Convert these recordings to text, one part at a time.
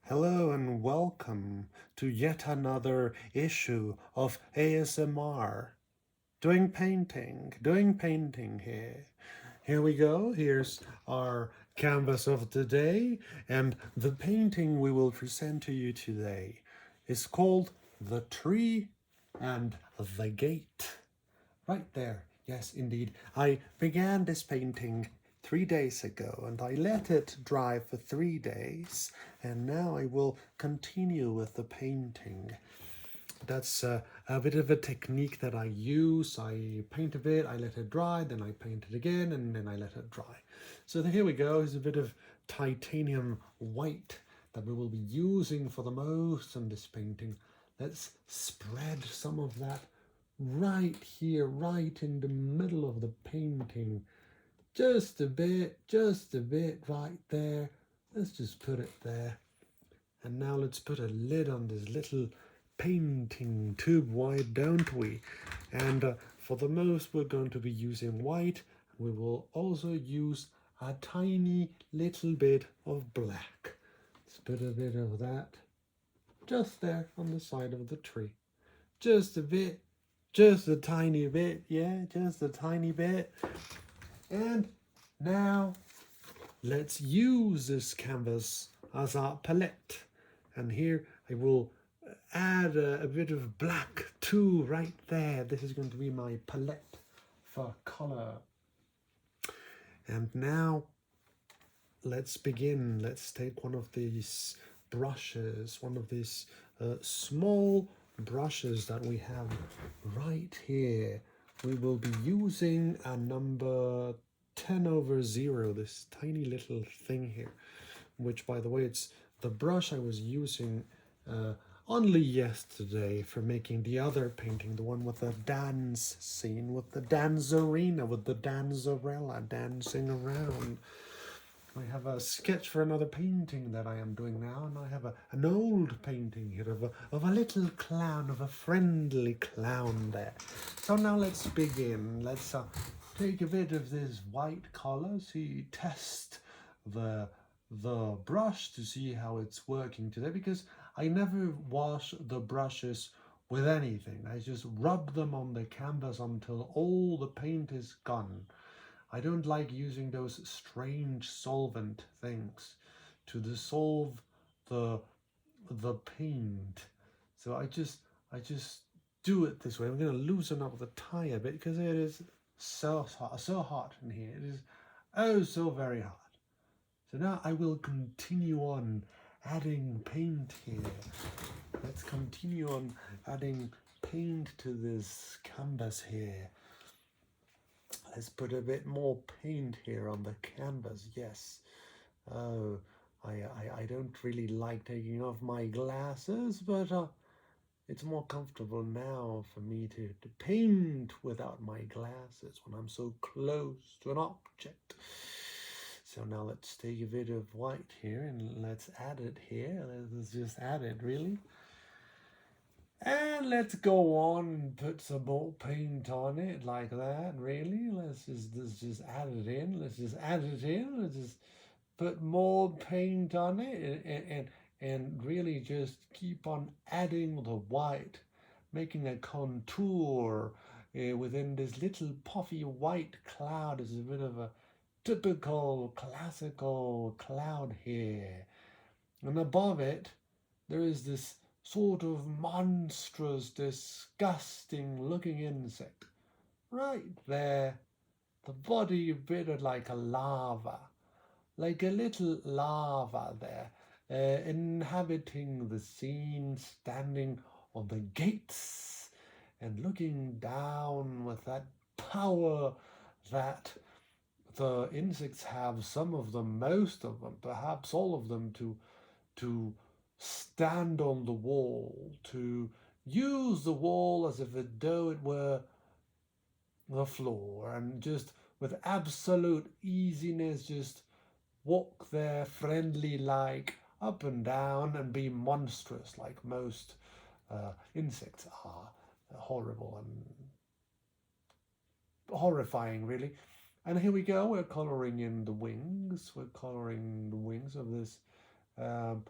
Hello and welcome to yet another issue of ASMR. Doing painting here. Here we go. Here's our canvas of the day, and the painting we will present to you today is called The Tree and the Gate. Right there. Yes, indeed. I began this painting 3 days ago and I let it dry for 3 days, and now I will continue with the painting. That's a bit of a technique that I use. I paint a bit, I let it dry, then I paint it again, and then I let it dry. So here we go. Here's a bit of titanium white that we will be using for the most in this painting. Let's spread some of that right here, right in the middle of the painting. Just a bit right there. Let's just put it there. And now let's put a lid on this little painting tube. Why don't we? And for the most, we're going to be using white. We will also use a tiny little bit of black. Let's put a bit of that just there on the side of the tree. Just a bit, just a tiny bit, yeah, just a tiny bit. And now let's use this canvas as our palette. And here I will add a bit of black too right there. This is going to be my palette for color. And now let's begin. Let's take one of these brushes, one of these small brushes that we have right here. We will be using a number 10/0, this tiny little thing here, which, by the way, it's the brush I was using only yesterday for making the other painting, the one with the dance scene, with the dancerina, with the dancerella dancing around. I have a sketch for another painting that I am doing now, and I have an old painting here of a little clown, of a friendly clown there. So now let's begin. Let's take a bit of this white color, test the brush to see how it's working today, because I never wash the brushes with anything. I just rub them on the canvas until all the paint is gone. I don't like using those strange solvent things to dissolve the paint. So I just do it this way. I'm going to loosen up the tie a bit because it is so hot in here. It is so very hot. So now I will continue on adding paint here. Let's continue on adding paint to this canvas here. Let's put a bit more paint here on the canvas. Yes. Oh, I don't really like taking off my glasses, but it's more comfortable now for me to paint without my glasses when I'm so close to an object. So now let's take a bit of white here and let's add it here. Let's just add it, really. And let's go on and put some more paint on it like that, really. Let's just add it in. Let's just add it in. Let's just put more paint on it and really just keep on adding the white, making a contour within this little puffy white cloud. Is a bit of a typical classical cloud here. And above it, there is this sort of monstrous, disgusting looking insect. Right there, the body a bit like a lava, like a little lava there, inhabiting the scene, standing on the gates and looking down with that power that the insects have, some of them, most of them, perhaps all of them, to stand on the wall, to use the wall as if though it were the floor, and just with absolute easiness just walk there friendly like up and down and be monstrous like most insects are. Horrible and horrifying, really. And here we go, we're coloring in the wings. We're coloring the wings of this um,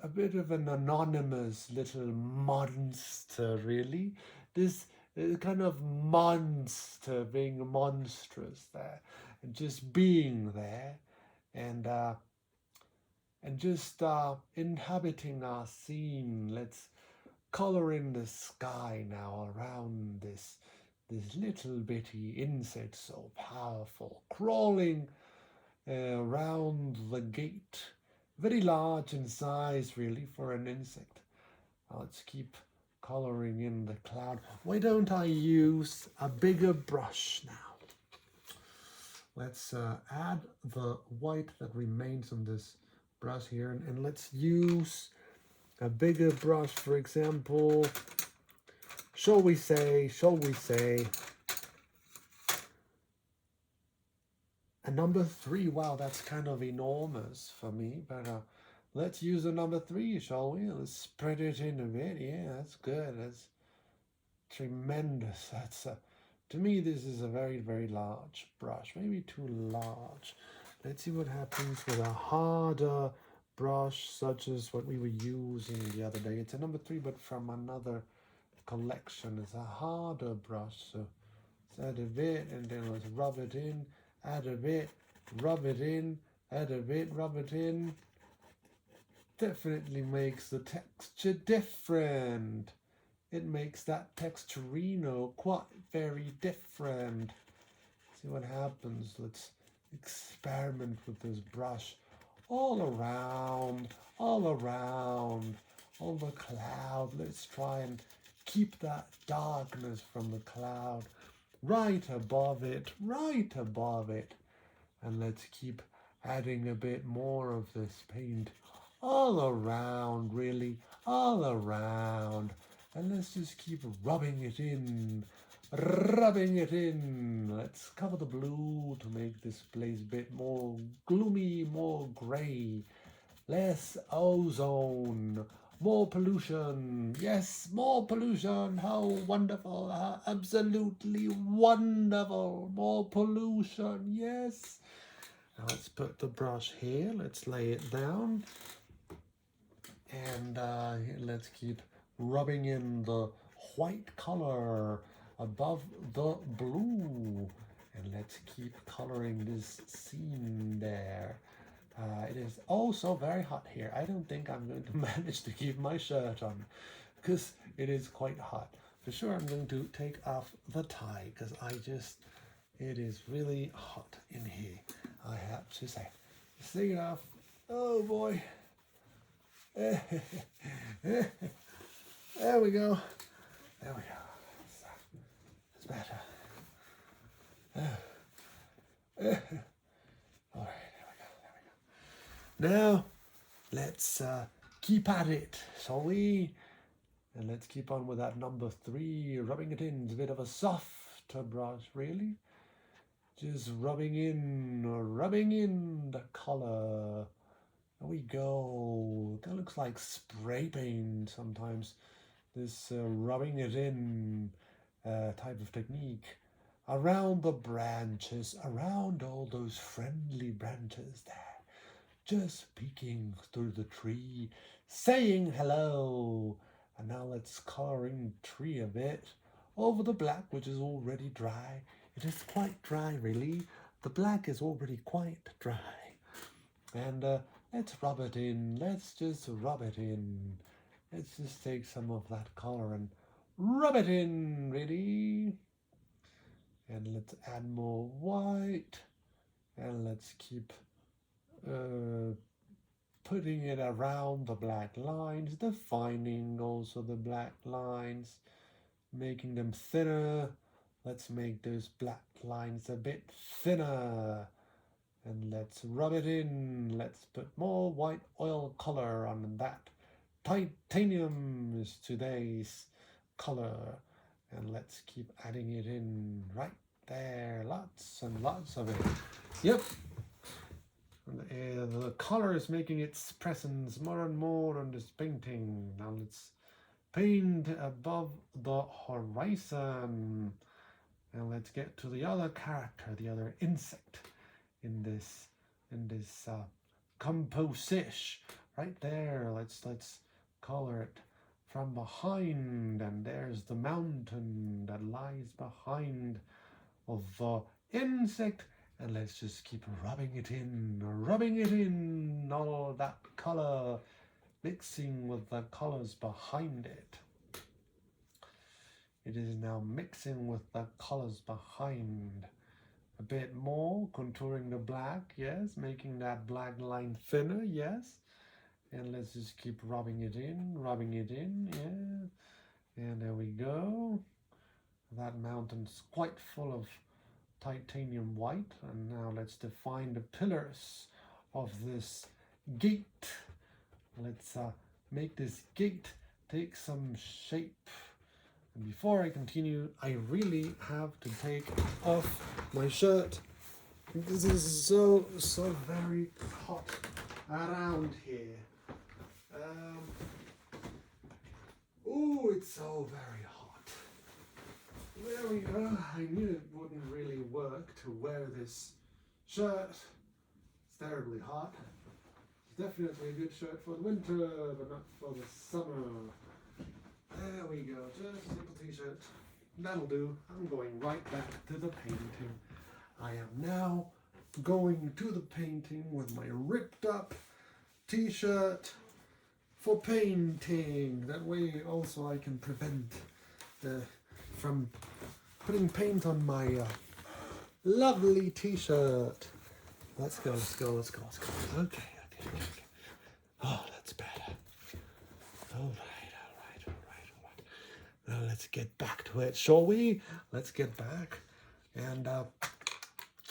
a bit of an anonymous little monster, really. This kind of monster being monstrous there, and just being there, and uh, and just inhabiting our scene. Let's color in the sky now around this little bitty insect, so powerful, crawling around the gate. Very large in size, really, for an insect. Let's keep coloring in the cloud. Why don't I use a bigger brush now? Let's add the white that remains on this brush here, and let's use a bigger brush, for example. Shall we say, a number 3. Wow, that's kind of enormous for me, but let's use a number 3, shall we? Let's spread it in a bit. Yeah, that's good. That's tremendous. That's to me, this is a very, very large brush, maybe too large. Let's see what happens with a harder brush, such as what we were using the other day. It's a number 3, but from another collection. It's a harder brush, so let's add a bit, and then let's rub it in, add a bit, rub it in, add a bit, rub it in. Definitely makes the texture different. It makes that texturino quite very different. See what happens. Let's experiment with this brush all around, all around, on the cloud. Let's try and keep that darkness from the cloud right above it, right above it. And let's keep adding a bit more of this paint all around, really, all around. And let's just keep rubbing it in, rubbing it in. Let's cover the blue to make this place a bit more gloomy, more grey. Less ozone, more pollution. Yes, more pollution. How wonderful, how absolutely wonderful. More pollution, yes. Now let's put the brush here. Let's lay it down. And let's keep rubbing in the white color above the blue. And let's keep coloring this scene there. It is also very hot here. I don't think I'm going to manage to keep my shirt on because it is quite hot. For sure, I'm going to take off the tie because it is really hot in here. I have to say. Let's take it off. Oh boy. There we go. There we go. It's better. All right, there we go. Now, let's keep at it, shall we? And let's keep on with that number 3, rubbing it in. It's a bit of a softer brush, really. Just rubbing in the color. There we go. That looks like spray paint sometimes. This rubbing it in type of technique. Around the branches, around all those friendly branches there. Just peeking through the tree, saying hello. And now let's color in the tree a bit over the black, which is already dry. It is quite dry, really. The black is already quite dry. And let's rub it in. Let's just rub it in. Let's just take some of that color and rub it in, really. And let's add more white. And let's keep putting it around the black lines, defining also the black lines, making them thinner. Let's make those black lines a bit thinner. And let's rub it in. Let's put more white oil color on that. Titanium is today's color. And let's keep adding it in right there. Lots and lots of it. Yep. The color is making its presence more and more on this painting. Now let's paint above the horizon. And let's get to the other character, the other insect in this composition. right there. Let's color it from behind, and there's the mountain that lies behind of the insect, and let's just keep rubbing it in, all that color mixing with the colors behind it. It is now mixing with the colors behind. A bit more, contouring the black, yes, making that black line thinner, yes. And let's just keep rubbing it in, yeah. And there we go. That mountain's quite full of titanium white. And now let's define the pillars of this gate. Let's make this gate take some shape. And before I continue, I really have to take off my shirt because it is so very hot around here. Oh, it's so very hot. There we go. I knew it wouldn't really work to wear this shirt. It's terribly hot. It's definitely a good shirt for the winter, but not for the summer. There we go, just a simple t-shirt. That'll do. I'm going right back to the painting. I am now going to the painting with my ripped up t-shirt for painting. That way also I can prevent from putting paint on my lovely t-shirt. Let's go. Okay. Oh, that's better. All right. Now let's get back to it, shall we? Let's get back and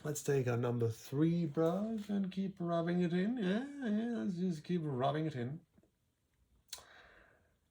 let's take our number 3 brush and keep rubbing it in. Yeah, let's just keep rubbing it in.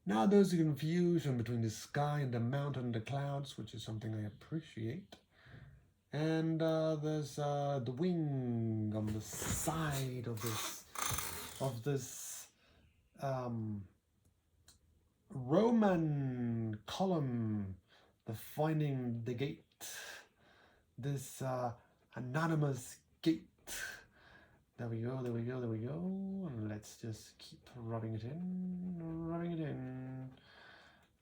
Now there's a confusion between the sky and the mountain and the clouds, which is something I appreciate. And there's the wing on the side of this Roman column defining the gate, this anonymous gate. There we go, and let's just keep rubbing it in.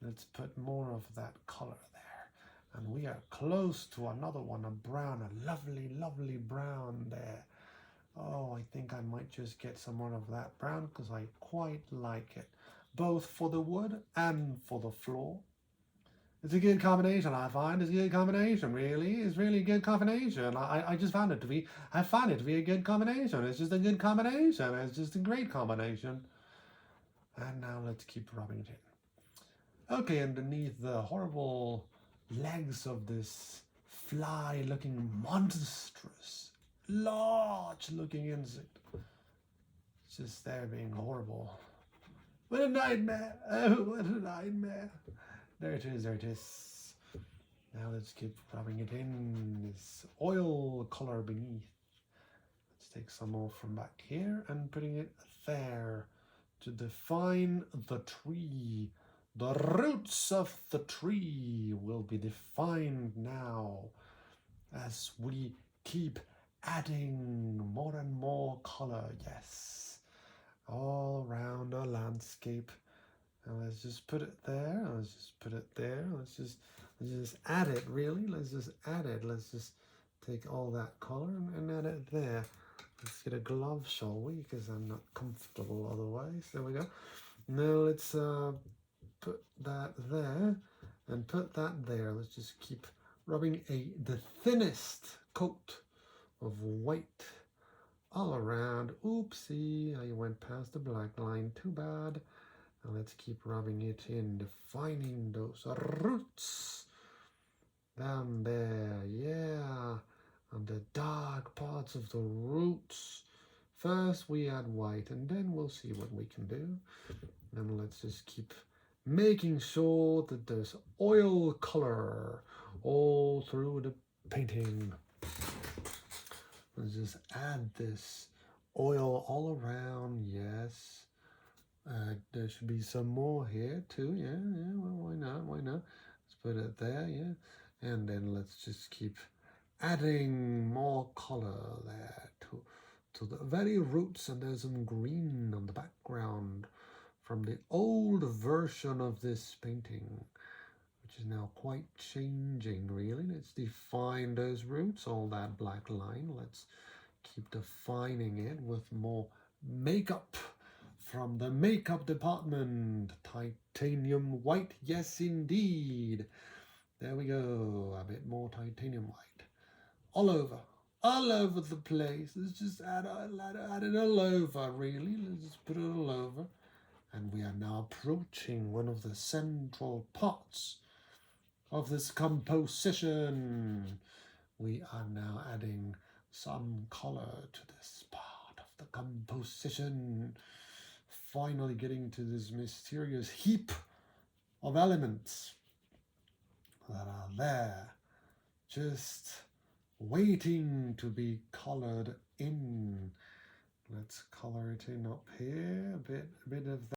Let's put more of that color there, and we are close to another one, a brown, a lovely brown there. Oh, I think I might just get some more of that brown because I quite like it, both for the wood and for the floor. It's a good combination, I find. It's a good combination, really. It's really a good combination. I just found it to be, I find it to be a good combination. It's just a good combination. It's just a great combination. And now let's keep rubbing it in. Okay, underneath the horrible legs of this fly-looking, monstrous, large-looking insect. It's just there being horrible. What a nightmare! Oh, what a nightmare! There it is. Now let's keep rubbing it in, this oil color beneath. Let's take some more from back here and putting it there to define the tree. The roots of the tree will be defined now as we keep adding more and more color, yes, all around our landscape. And let's just put it there. Let's just add it, really. Let's just add it. Let's just take all that color and add it there. Let's get a glove, shall we? Because I'm not comfortable otherwise. There we go. Now let's put that there and put that there. Let's just keep rubbing the thinnest coat of white all around. Oopsie, I went past the black line. Too bad. Now let's keep rubbing it in, defining those roots down there, yeah, on the dark parts of the roots. First we add white and then we'll see what we can do. And let's just keep making sure that there's oil color all through the painting. Let's just add this oil all around, yes. There should be some more here too, yeah, well, why not? Let's put it there, yeah. And then let's just keep adding more color there to the very roots, and there's some green on the background from the old version of this painting, which is now quite changing, really. Let's define those roots, all that black line. Let's keep defining it with more makeup from the makeup department. Titanium white, yes indeed. There we go, a bit more titanium white. All over the place. Let's just add it all over, really. Let's just put it all over. And we are now approaching one of the central parts of this composition. We are now adding some color to this part of the composition. Finally getting to this mysterious heap of elements that are there, just waiting to be colored in. Let's color it in up here, a bit of that.